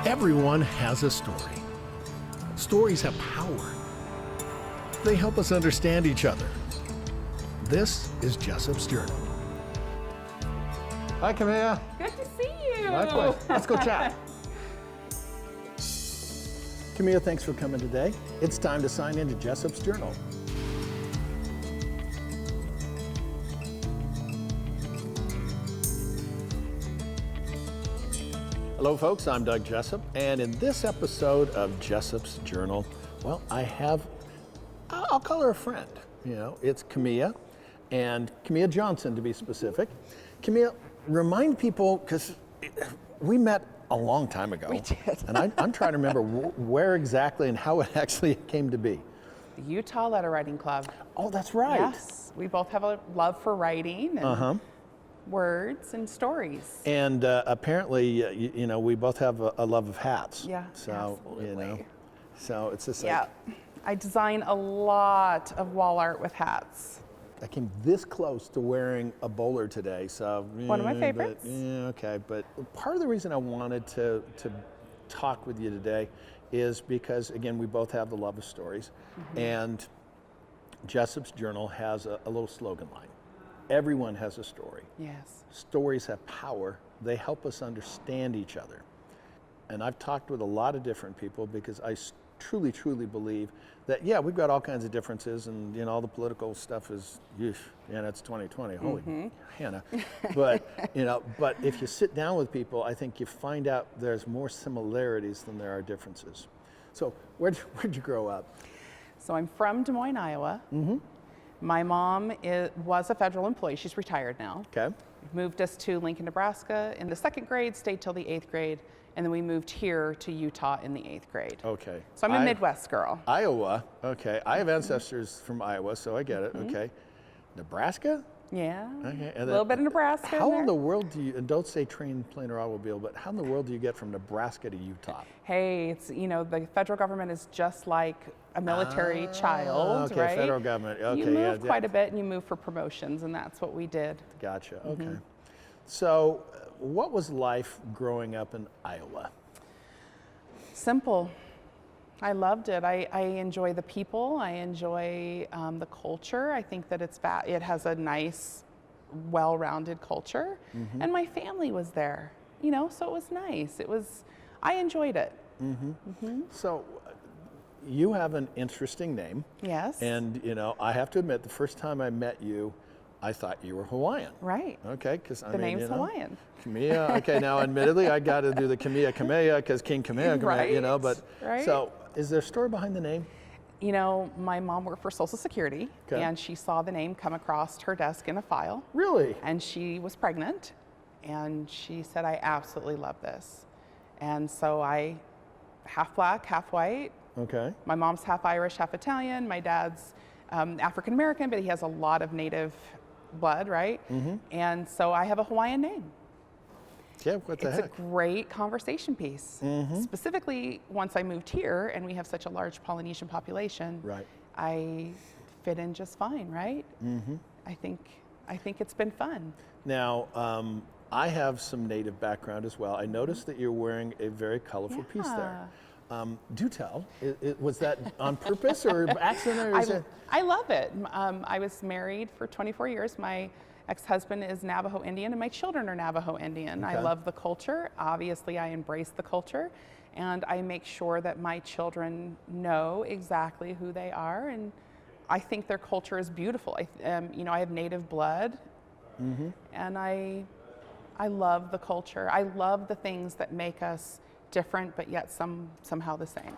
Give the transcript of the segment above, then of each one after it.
Everyone has a story. Stories have power. They help us understand each other. This is Jessop's Journal. Hi, Kamea. Good to see you. Likewise. Let's go chat. Kamea, thanks for coming today. It's time to sign into Jessop's Journal. Hello, folks. I'm Doug Jessop, and in this episode of Jessop's Journal, well, I'll call her a friend. You know, it's Kamea, and Kamea Johnson, to be specific. Kamea, remind people, because we met a long time ago. We did. And I'm trying to remember where exactly and how it actually came to be. The Utah Letter Writing Club. Oh, that's right. Yes, we both have a love for writing and words and stories. And apparently, you know, we both have a love of hats. Yeah, so, absolutely. You know, so it's just like, Yeah, I design a lot of wall art with hats. I came this close to wearing a bowler today, so. One of my favorites. Okay, but part of the reason I wanted to talk with you today is because, again, we both have the love of stories, and Jessop's Journal has a little slogan line. Everyone has a story. Yes. Stories have power. They help us understand each other. And I've talked with a lot of different people because I truly, truly believe that, yeah, we've got all kinds of differences, and, you know, all the political stuff is, yeah, that's 2020, holy Hannah. But, you know, but if you sit down with people, I think you find out there's more similarities than there are differences. So where'd you grow up? So I'm from Des Moines, Iowa. My mom was a federal employee. She's retired now. Okay. Moved us to Lincoln, Nebraska in the 2nd grade, stayed till the 8th grade, and then we moved here to Utah in the 8th grade. Okay. So I'm a Midwest girl. Iowa, okay. I have ancestors from Iowa, so I get it, okay. Nebraska? Yeah, Okay. a little bit of Nebraska. How in in there. the world do you, and don't say train, plane, or automobile, but how in the world do you get from Nebraska to Utah? Hey, it's, you know, the federal government is just like a military child, okay, right? federal government, okay, You move yeah. quite a bit and you move for promotions, and that's what we did. Gotcha, okay. So what was life growing up in Iowa? Simple. I loved it. I enjoy the people. I enjoy the culture. I think that it has a nice, well-rounded culture. And my family was there, you know, so it was nice. I enjoyed it. So you have an interesting name. Yes. And, you know, I have to admit, the first time I met you, I thought you were Hawaiian. Right. Okay, because I The mean, name's you know, Hawaiian. Kamea. Okay, now admittedly, I got to do the Kamea because King Kamea, you know. But Right. so, is there a story behind the name? You know, my mom worked for Social Security, Okay. and she saw the name come across her desk in a file, Really? and she was pregnant, and she said, "I absolutely love this." And so I, half black, half white. Okay. My mom's half Irish, half Italian. My dad's African American, but he has a lot of native blood, right? And so I have a Hawaiian name. Yeah. What the It's heck? a great conversation piece. Specifically, once I moved here and we have such a large Polynesian population, Right. I fit in just fine, right? I think it's been fun. Now, I have some native background as well. I noticed that you're wearing a very colorful piece there. Do tell. Was that on purpose or accident, or is it? I love it. I was married for 24 years. My ex-husband is Navajo Indian, and my children are Navajo Indian. I Okay. love the culture. Obviously, I embrace the culture, and I make sure that my children know exactly who they are. And I think their culture is beautiful. You know, I have native blood, and I love the culture. I love the things that make us different, but yet somehow the same.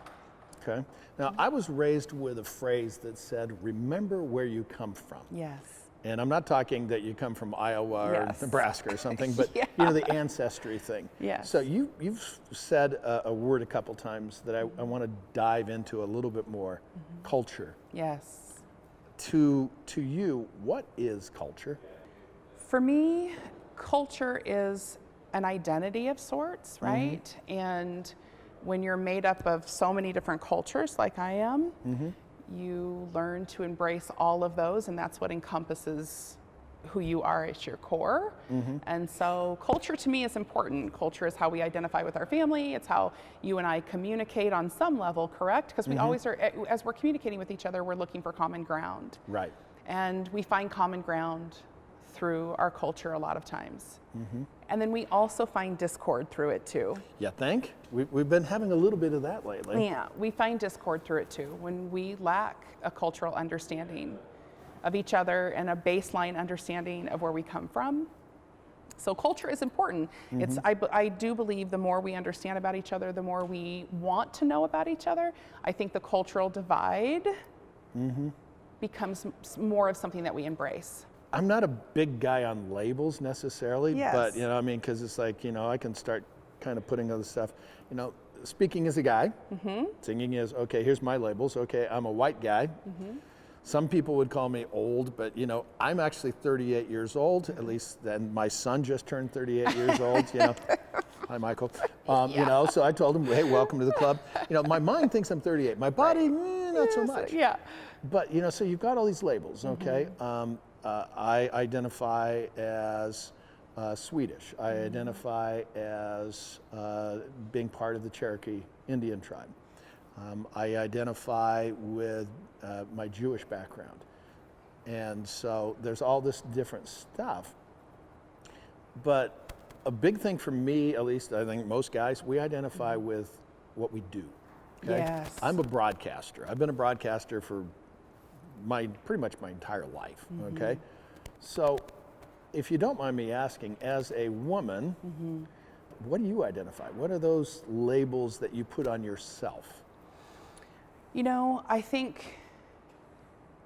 Okay. Now, I was raised with a phrase that said, "Remember where you come from." Yes. And I'm not talking that you come from Iowa Yes. or Nebraska or something, but Yeah. you know, the ancestry thing. Yes. So you've said a word a couple times that I want to dive into a little bit more. Culture. Yes. To you, what is culture? For me, culture is an identity of sorts, right? And when you're made up of so many different cultures like I am, you learn to embrace all of those, and that's what encompasses who you are at your core. And so culture to me is important. Culture is how we identify with our family. It's how you and I communicate on some level, correct? Because we always are, as we're communicating with each other, we're looking for common ground. Right. And we find common ground through our culture a lot of times. And then we also find discord through it too. You think? We've been having a little bit of that lately. Yeah, we find discord through it too. When we lack a cultural understanding of each other and a baseline understanding of where we come from. So culture is important. I do believe the more we understand about each other, the more we want to know about each other. I think the cultural divide becomes more of something that we embrace. I'm not a big guy on labels necessarily, Yes. but you know, I mean, because it's like, you know, I can start kind of putting other stuff, you know, speaking as a guy, singing is, okay, here's my labels. Okay, I'm a white guy. Some people would call me old, but you know, I'm actually 38 years old, at least then my son just turned 38 years old, you know. Hi, Michael. You know, so I told him, hey, welcome to the club. You know, my mind thinks I'm 38. My body, not so much. Yeah. But, you know, so you've got all these labels, okay? I identify as Swedish. I identify as being part of the Cherokee Indian tribe. I identify with my Jewish background. And so there's all this different stuff. But a big thing for me, at least I think most guys, we identify with what we do. Okay? Yes. I'm a broadcaster. I've been a broadcaster for pretty much my entire life, okay? So if you don't mind me asking, as a woman, what do you identify? What are those labels that you put on yourself? You know, I think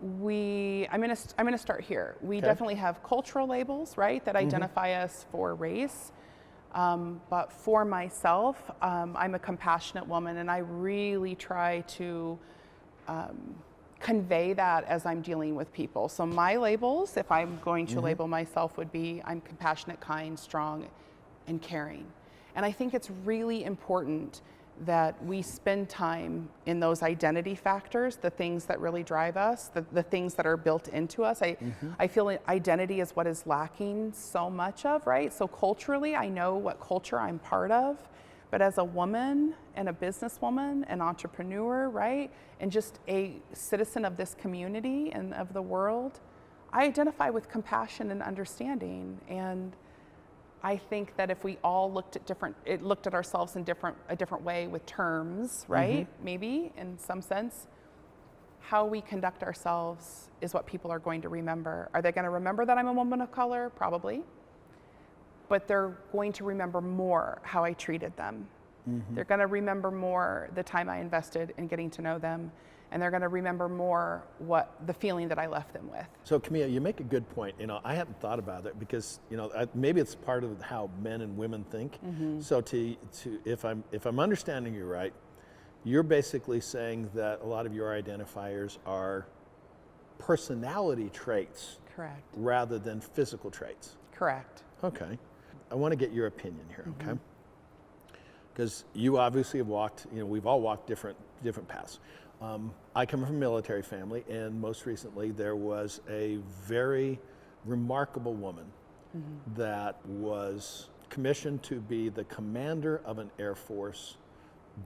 I'm gonna start here. We definitely have cultural labels, right, that identify us for race. But for myself, I'm a compassionate woman, and I really try to convey that as I'm dealing with people. So my labels, if I'm going to label myself, would be I'm compassionate, kind, strong, and caring. And I think it's really important that we spend time in those identity factors, the things that really drive us, the things that are built into us. I feel like identity is what is lacking so much of, right? So culturally, I know what culture I'm part of, but as a woman and a businesswoman, an entrepreneur, right? And just a citizen of this community and of the world, I identify with compassion and understanding. And I think that if we all looked at ourselves in a different way with terms, right? Maybe in some sense, how we conduct ourselves is what people are going to remember. Are they going to remember that I'm a woman of color? Probably. But they're going to remember more how I treated them. They're going to remember more the time I invested in getting to know them. And they're going to remember more the feeling that I left them with. So Kamea, you make a good point. You know, I hadn't thought about it because, you know, maybe it's part of how men and women think. So if I'm understanding you right, you're basically saying that a lot of your identifiers are personality traits. Correct. Rather than physical traits. Correct. Okay. I want to get your opinion here, okay? Because you obviously have walked, you know, we've all walked different paths. I come from a military family, and most recently there was a very remarkable woman that was commissioned to be the commander of an Air Force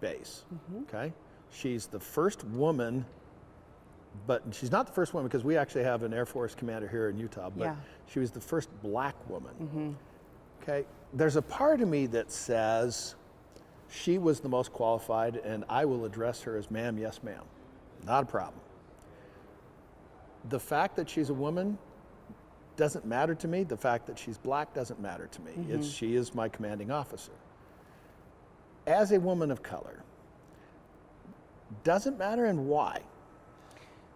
base, okay? She's the first woman, but she's not the first woman because we actually have an Air Force commander here in Utah, but she was the first black woman, okay? There's a part of me that says, she was the most qualified, and I will address her as ma'am, yes ma'am. Not a problem. The fact that she's a woman doesn't matter to me. The fact that she's black doesn't matter to me. She is my commanding officer. As a woman of color, doesn't matter, and why?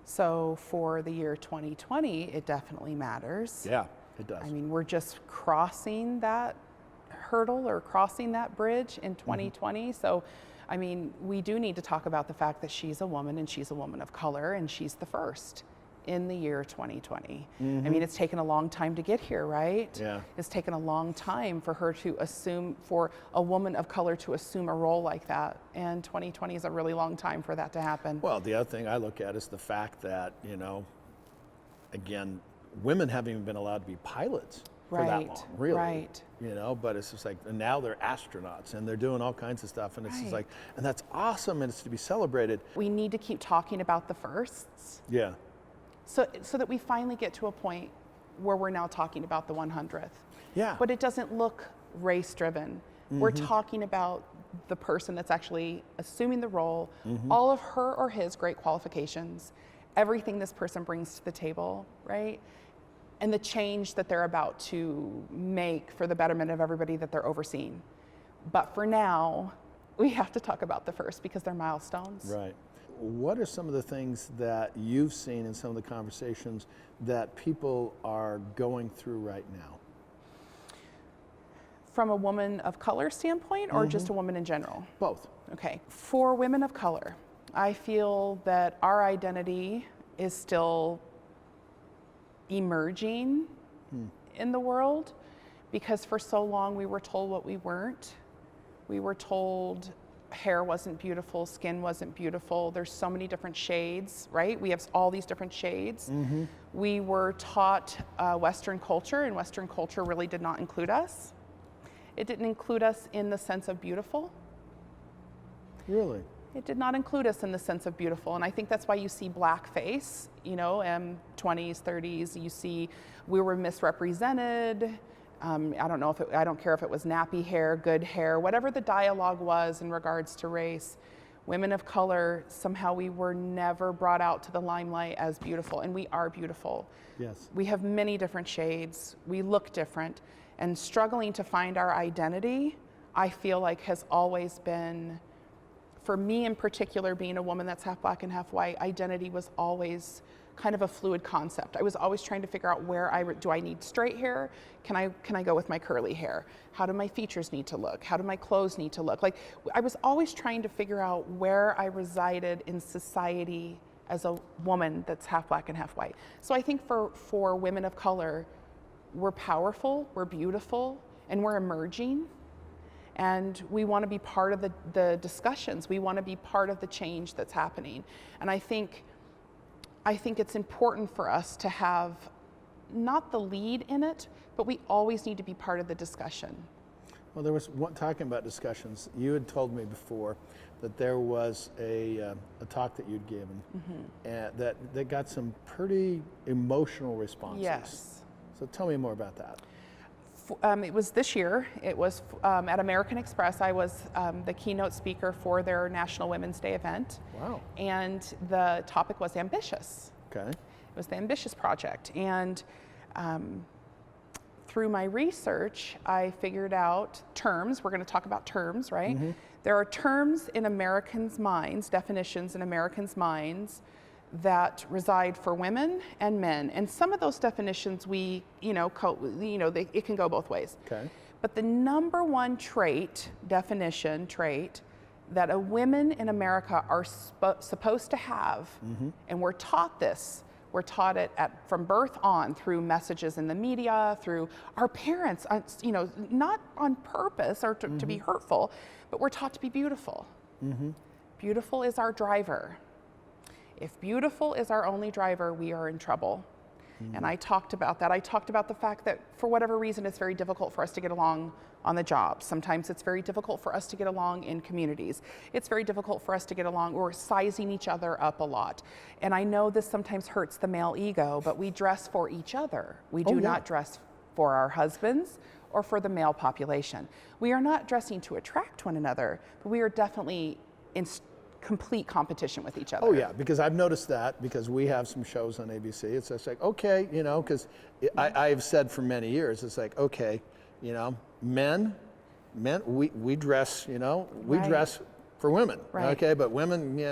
So for the year 2020, it definitely matters. Yeah, it does. I mean, we're just crossing that hurdle or crossing that bridge in 2020. So, I mean, we do need to talk about the fact that she's a woman and she's a woman of color and she's the first in the year 2020. I mean, it's taken a long time to get here, right? Yeah. It's taken a long time for her to for a woman of color to assume a role like that. And 2020 is a really long time for that to happen. Well, the other thing I look at is the fact that, you know, again, women haven't even been allowed to be pilots for that long, really. Right. You know, but it's just like, and now they're astronauts and they're doing all kinds of stuff, and it's just like, and that's awesome, and it's to be celebrated. We need to keep talking about the firsts, Yeah. so that we finally get to a point where we're now talking about the 100th. Yeah. But it doesn't look race driven. We're talking about the person that's actually assuming the role, all of her or his great qualifications, everything this person brings to the table, right? And the change that they're about to make for the betterment of everybody that they're overseeing. But for now, we have to talk about the first because they're milestones. Right. What are some of the things that you've seen in some of the conversations that people are going through right now? From a woman of color standpoint or just a woman in general? Both. Okay. For women of color, I feel that our identity is still emerging in the world, because for so long we were told what we weren't. We were told hair wasn't beautiful, skin wasn't beautiful. There's so many different shades, right? We have all these different shades. We were taught Western culture, and Western culture really did not include us. It didn't include us in the sense of beautiful. Really? It did not include us in the sense of beautiful, and I think that's why you see blackface, you know, 20s, 30s. You see we were misrepresented. I don't care if it was nappy hair, good hair, whatever the dialogue was in regards to race. Women of color, somehow we were never brought out to the limelight as beautiful, and we are beautiful. Yes. We have many different shades. We look different, and struggling to find our identity, I feel like has always been, for me in particular, being a woman that's half black and half white, identity was always kind of a fluid concept. I was always trying to figure out do I need straight hair? Can I go with my curly hair? How do my features need to look? How do my clothes need to look? Like, I was always trying to figure out where I resided in society as a woman that's half black and half white. So I think for women of color, we're powerful, we're beautiful, and we're emerging. And we want to be part of the discussions. We want to be part of the change that's happening. And I think it's important for us to have not the lead in it, but we always need to be part of the discussion. Well, there was one talking about discussions. You had told me before that there was a talk that you'd given that got some pretty emotional responses. Yes. So tell me more about that. It was this year. It was at American Express. I was the keynote speaker for their National Women's Day event. Wow. And the topic was ambitious. Okay. It was the Ambitious Project. And through my research, I figured out terms. We're going to talk about terms, right? There are terms in Americans' minds, definitions in Americans' minds, that reside for women and men, and some of those definitions it can go both ways. Okay. But the number one definition trait that a women in America are supposed to have, and we're taught this. We're taught it from birth on through messages in the media, through our parents, not on purpose or to be hurtful, but we're taught to be beautiful. Beautiful is our driver. If beautiful is our only driver, we are in trouble. And I talked about that. I talked about the fact that for whatever reason, it's very difficult for us to get along on the job. Sometimes it's very difficult for us to get along in communities. It's very difficult for us to get along. We're sizing each other up a lot. And I know this sometimes hurts the male ego, but we dress for each other. We do not dress for our husbands or for the male population. We are not dressing to attract one another, but we are definitely in complete competition with each other. Oh yeah, because I've noticed that because we have some shows on ABC. It's just like, okay, because I've said for many years, it's like, okay, men, we dress, we dress for women, okay, but women, we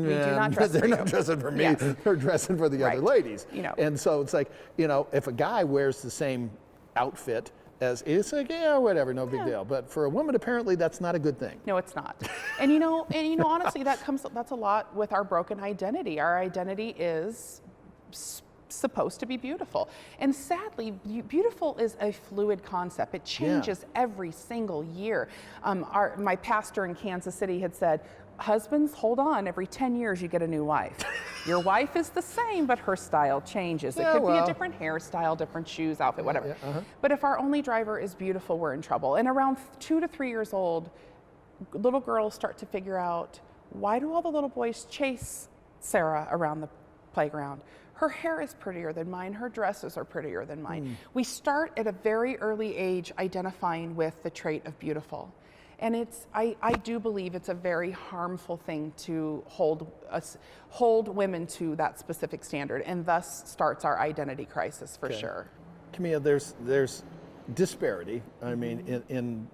do not dress they're for not you. dressing for me, Yes. they're dressing for the other ladies. And so it's like, if a guy wears the same outfit as, it's like, yeah, whatever, no big deal. But for a woman, apparently that's not a good thing. No, it's not. And honestly, that's a lot with our broken identity. Our identity is supposed to be beautiful. And sadly, beautiful is a fluid concept. It changes every single year. My pastor in Kansas City had said, husbands, hold on, every 10 years you get a new wife. Your wife is the same, but her style changes. It could be a different hairstyle, different shoes, outfit, whatever. But if our only driver is beautiful, we're in trouble. And around 2 to 3 years old, little girls start to figure out, why do all the little boys chase Sarah around the playground? Her hair is prettier than mine, her dresses are prettier than mine. We start at a very early age identifying with the trait of beautiful. And I do believe it's a very harmful thing to hold women to that specific standard, and thus starts our identity crisis for sure. Kamea, there's disparity. I mean, in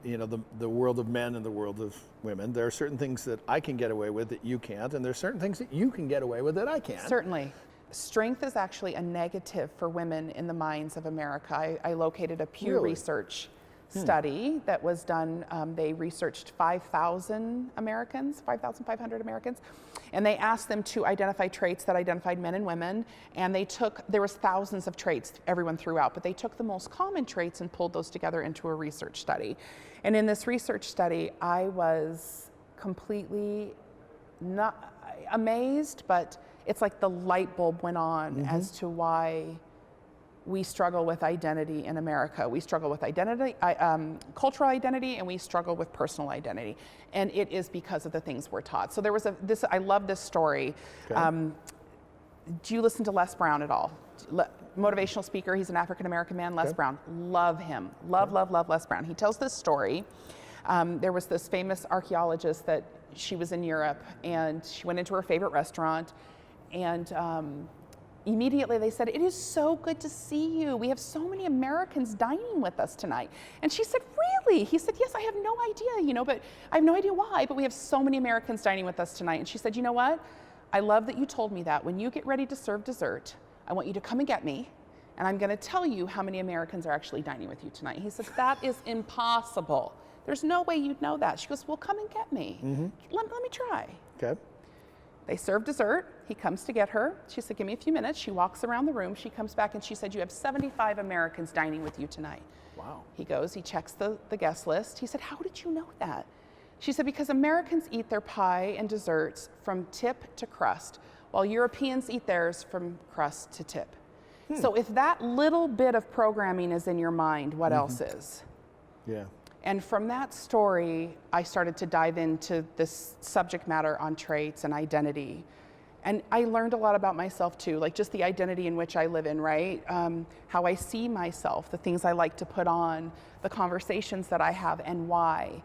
the world of men and the world of women, there are certain things that I can get away with that you can't, and there's certain things that you can get away with that I can't. Certainly. Strength is actually a negative for women in the minds of America. I located a Pew Research study that was done. They researched 5,000 Americans, 5,500 Americans, and they asked them to identify traits that identified men and women, and there was thousands of traits everyone threw out, but they took the most common traits and pulled those together into a research study. And in this research study, I was completely not amazed, but it's like the light bulb went on as to why we struggle with identity in America. We struggle with identity, cultural identity, and we struggle with personal identity. And it is because of the things we're taught. So there was I love this story. Okay. Do you listen to Les Brown at all? Motivational speaker, he's an African-American man, Les Brown. Love him, love Les Brown. He tells this story. There was this famous archaeologist that she was in Europe, and she went into her favorite restaurant, and immediately they said, "It is so good to see you. We have so many Americans dining with us tonight." And she said, "Really?" He said, "Yes, I have no idea, but I have no idea why, but we have so many Americans dining with us tonight." And she said, "You know what? I love that you told me that. When you get ready to serve dessert, I want you to come and get me, and I'm going to tell you how many Americans are actually dining with you tonight." He said, "That is impossible. There's no way you'd know that." She goes, "Well, come and get me. Let me try." Okay. They serve dessert. He comes to get her. She said, "Give me a few minutes." She walks around the room. She comes back and she said, "You have 75 Americans dining with you tonight." Wow. He goes, he checks the guest list. He said, "How did you know that?" She said, "Because Americans eat their pie and desserts from tip to crust, while Europeans eat theirs from crust to tip." So if that little bit of programming is in your mind, what else is? Yeah. And from that story, I started to dive into this subject matter on traits and identity. And I learned a lot about myself too, like just the identity in which I live in, right? How I see myself, the things I like to put on, the conversations that I have and why.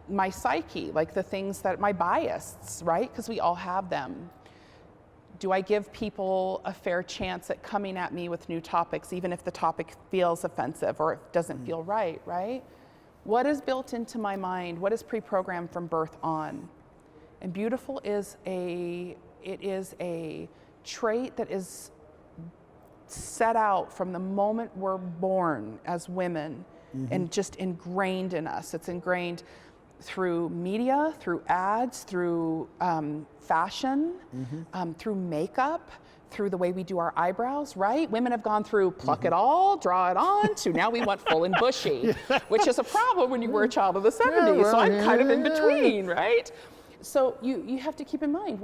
My psyche, like the things that, my biases, right? Because we all have them. Do I give people a fair chance at coming at me with new topics, even if the topic feels offensive or it doesn't feel right, right? What is built into my mind? What is pre-programmed from birth on? And beautiful is a trait that is set out from the moment we're born as women and just ingrained in us. It's ingrained through media, through ads, through fashion, through makeup, through the way we do our eyebrows, right? Women have gone through pluck it all, draw it on, to now we want full and bushy, which is a problem when you were a child of the 70s. So I'm kind of in between, right? So you have to keep in mind,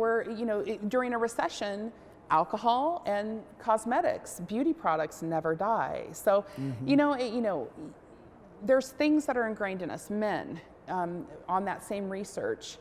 during a recession, alcohol and cosmetics, beauty products never die. So, there's things that are ingrained in us, men, on that same research.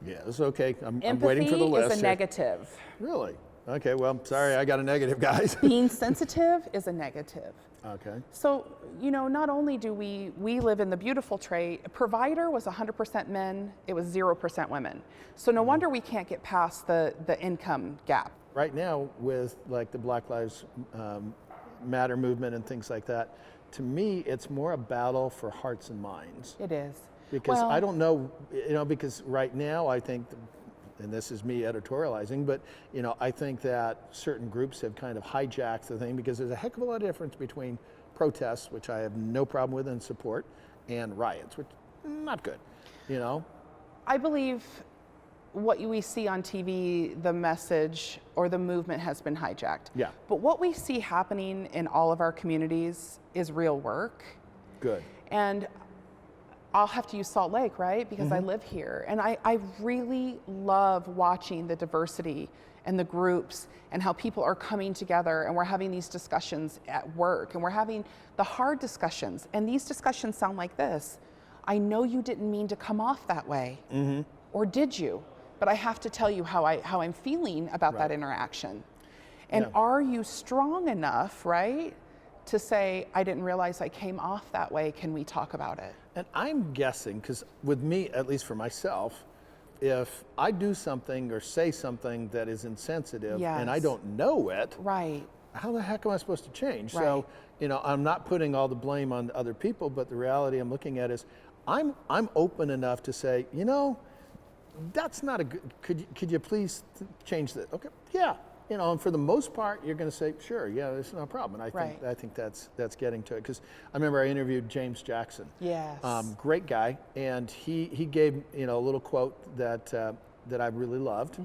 Yeah, it's okay. I'm waiting for the list. Empathy is a negative. Really? Okay, well, sorry, I got a negative, guys. Being sensitive is a negative. Okay. So, not only do we live in the beautiful trait, provider was 100% men, it was 0% women. So no wonder we can't get past the income gap. Right now, with like the Black Lives Matter movement and things like that, to me, it's more a battle for hearts and minds. It is. Because I don't know, because right now I think, and this is me editorializing, but I think that certain groups have kind of hijacked the thing, because there's a heck of a lot of difference between protests, which I have no problem with and support, and riots, which not good, I believe what we see on TV, the message or the movement has been hijacked. Yeah. But what we see happening in all of our communities is real work. Good. And I'll have to use Salt Lake, right? Because I live here. And I really love watching the diversity and the groups and how people are coming together, and we're having these discussions at work, and we're having the hard discussions. And these discussions sound like this: I know you didn't mean to come off that way, or did you? But I have to tell you how I'm feeling about that interaction. And are you strong enough, right, to say, I didn't realize I came off that way, can we talk about it? And I'm guessing, because with me, at least for myself, if I do something or say something that is insensitive and I don't know it, Right. how the heck am I supposed to change? Right. So, I'm not putting all the blame on other people, but the reality I'm looking at is I'm open enough to say, that's not a good, could you please change that? Okay, yeah. And for the most part, you're going to say, sure, yeah, there's no problem. And I think that's getting to it. Because I remember I interviewed James Jackson. Yes. Great guy, and he gave a little quote that I really loved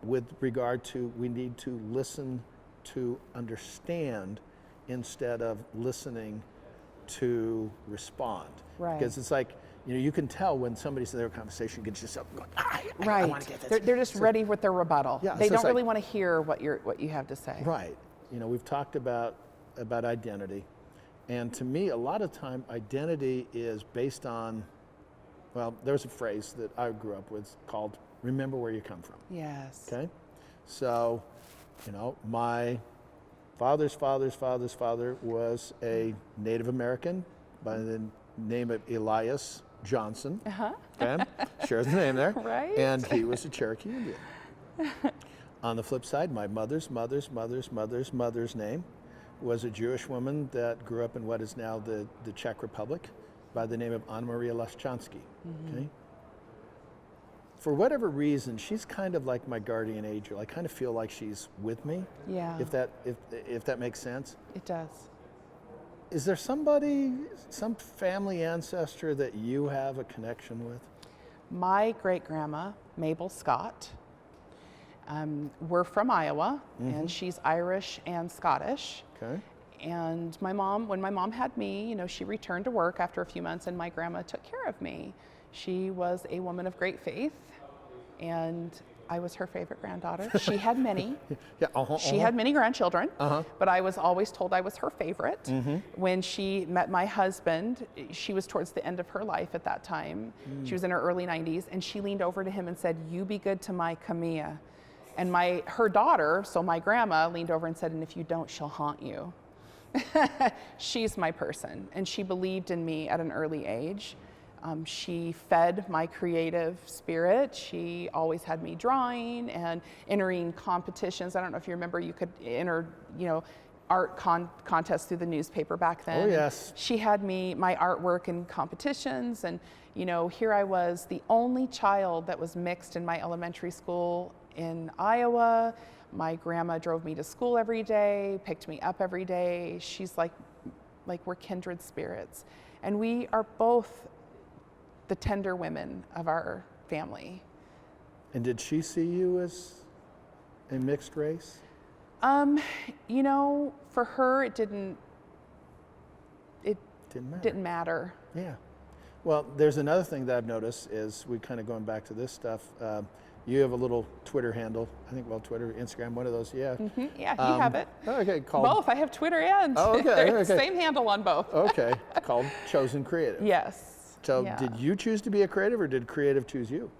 with regard to we need to listen to understand instead of listening to respond. Right. Because it's like, you can tell when somebody's in their conversation gets yourself going, I want to get this. They're just ready with their rebuttal. Yeah, they so don't really like, want to hear what you have to say. Right. We've talked about identity. And to me, a lot of time, identity is based on, well, there's a phrase that I grew up with called remember where you come from. Yes. Okay? So, my father's father's father's father was a Native American by the name of Elias Johnson. Okay? Shares the name there. Right. And he was a Cherokee Indian. On the flip side, my mother's mother's mother's mother's mother's name was a Jewish woman that grew up in what is now the Czech Republic by the name of Anna Maria Laschanski. Okay? For whatever reason, she's kind of like my guardian angel. I kind of feel like she's with me. Yeah. If that makes sense. It does. Is there some family ancestor that you have a connection with? My great-grandma, Mabel Scott, we're from Iowa, and she's Irish and Scottish. Okay. And when my mom had me, she returned to work after a few months, and my grandma took care of me. She was a woman of great faith, and I was her favorite granddaughter. She had many. She had many grandchildren, but I was always told I was her favorite. When she met my husband, she was towards the end of her life at that time. She was in her early 90s, and she leaned over to him and said, "You be good to my Kamea." And her daughter, so my grandma, leaned over and said, "And if you don't, she'll haunt you." She's my person, and she believed in me at an early age. She fed my creative spirit. She always had me drawing and entering competitions. I don't know if you remember, you could enter, art contests through the newspaper back then. Oh, yes. And she had my artwork in competitions, and here I was, the only child that was mixed in my elementary school in Iowa. My grandma drove me to school every day, picked me up every day. She's like we're kindred spirits, and we are both the tender women of our family. And did she see you as a mixed race? For her, it didn't matter. Yeah. Well, there's another thing that I've noticed is we kind of going back to this stuff. You have a little Twitter handle, I think, Twitter, Instagram, one of those, yeah. Yeah, you have it. Okay, called... Both, I have Twitter and same handle on both. Okay, called Chosen Creative. Yes. So did you choose to be a creative, or did creative choose you?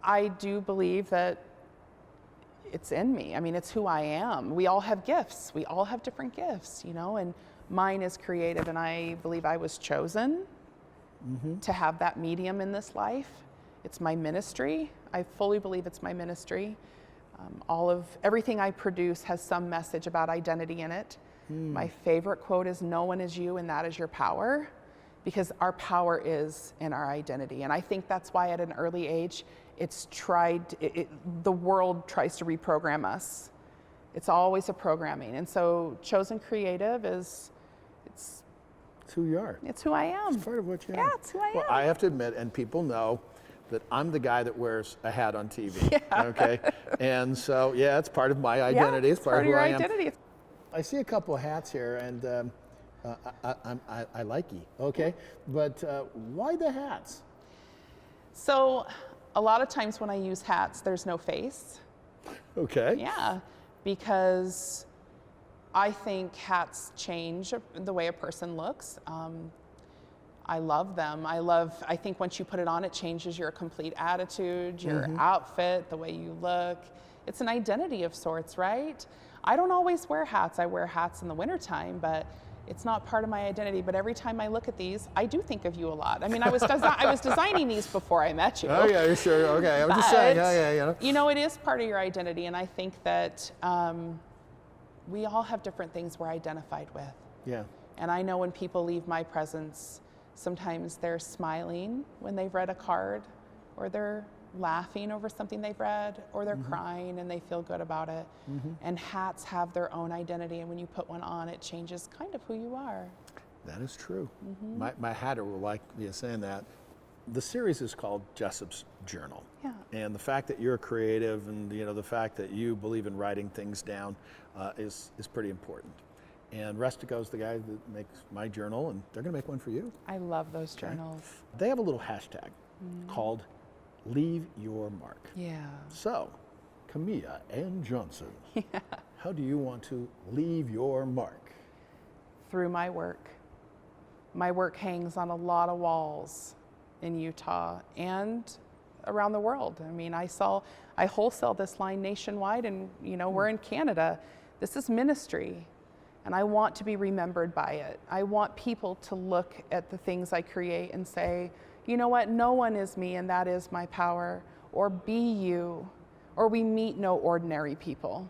I do believe that it's in me. I mean, it's who I am. We all have gifts. We all have different gifts, and mine is creative, and I believe I was chosen to have that medium in this life. It's my ministry. I fully believe it's my ministry. Everything I produce has some message about identity in it. My favorite quote is, "No one is you, and that is your power." Because our power is in our identity. And I think that's why at an early age, the world tries to reprogram us. It's always a programming. And so Chosen Creative it's who you are. It's who I am. It's part of what you are. Yeah, it's who I am. Well, I have to admit, and people know, that I'm the guy that wears a hat on TV. Yeah. Okay? And so, it's part of my identity. Yeah, it's part of who your I am. identity. I see a couple of hats here, and I like ye. Okay, but why the hats? So a lot of times when I use hats, there's no face. Okay. Yeah, because I think hats change the way a person looks. I love them. I think once you put it on, it changes your complete attitude, your outfit, the way you look. It's an identity of sorts, right? I don't always wear hats. I wear hats in the wintertime, but it's not part of my identity. But every time I look at these, I do think of you a lot. I mean, I was designing these before I met you. Oh yeah, you're sure. Okay, I'm just saying. Yeah. You know, it is part of your identity, and I think that we all have different things we're identified with. Yeah. And I know when people leave my presence, sometimes they're smiling when they've read a card, or they're laughing over something they've read, or they're crying and they feel good about it. And hats have their own identity, and when you put one on, it changes kind of who you are. That is true. My hatter will like me saying that. The series is called Jessop's Journal. Yeah. And the fact that you're creative and the fact that you believe in writing things down is pretty important. And Rustico's the guy that makes my journal, and they're going to make one for you. I love those journals. They have a little hashtag called Leave Your Mark. Yeah. So, Kamea Johnson, how do you want to leave your mark? Through my work. My work hangs on a lot of walls in Utah and around the world. I mean, I wholesale this line nationwide, and we're in Canada. This is ministry, and I want to be remembered by it. I want people to look at the things I create and say, you know what, no one is me, and that is my power, or be you, or we meet no ordinary people.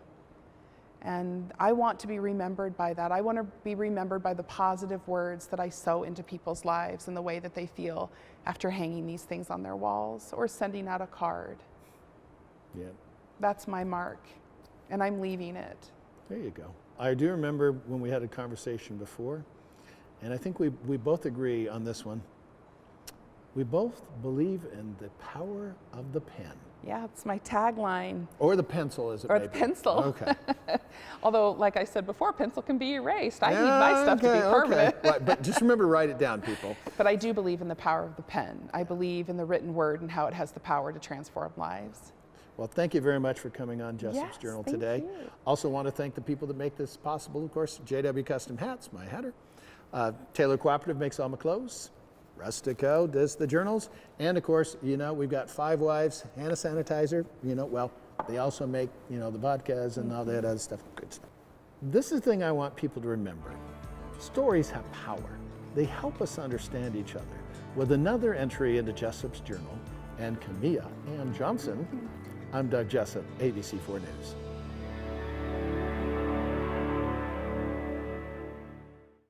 And I want to be remembered by that. I want to be remembered by the positive words that I sow into people's lives and the way that they feel after hanging these things on their walls or sending out a card. Yeah. That's my mark, and I'm leaving it. There you go. I do remember when we had a conversation before, and I think we both agree on this one. We both believe in the power of the pen. Yeah, it's my tagline. Or the pencil, as it Or may the be. pencil. Okay. Although, like I said before, pencil can be erased. I need my stuff to be permanent. Right, but just remember to write it down, people. But I do believe in the power of the pen. I believe in the written word and how it has the power to transform lives. Well, thank you very much for coming on Jessop's Yes, Journal thank today. you. Also want to thank the people that make this possible. Of course, JW Custom Hats, my hatter. Taylor Cooperative makes all my clothes. Rustico does the journals. And of course, we've got Five Wives, Hannah Sanitizer. They also make, the vodkas and all that other stuff. Good stuff. This is the thing I want people to remember. Stories have power. They help us understand each other. With another entry into Jessop's Journal and Kamea Johnson, I'm Doug Jessop, ABC4 News.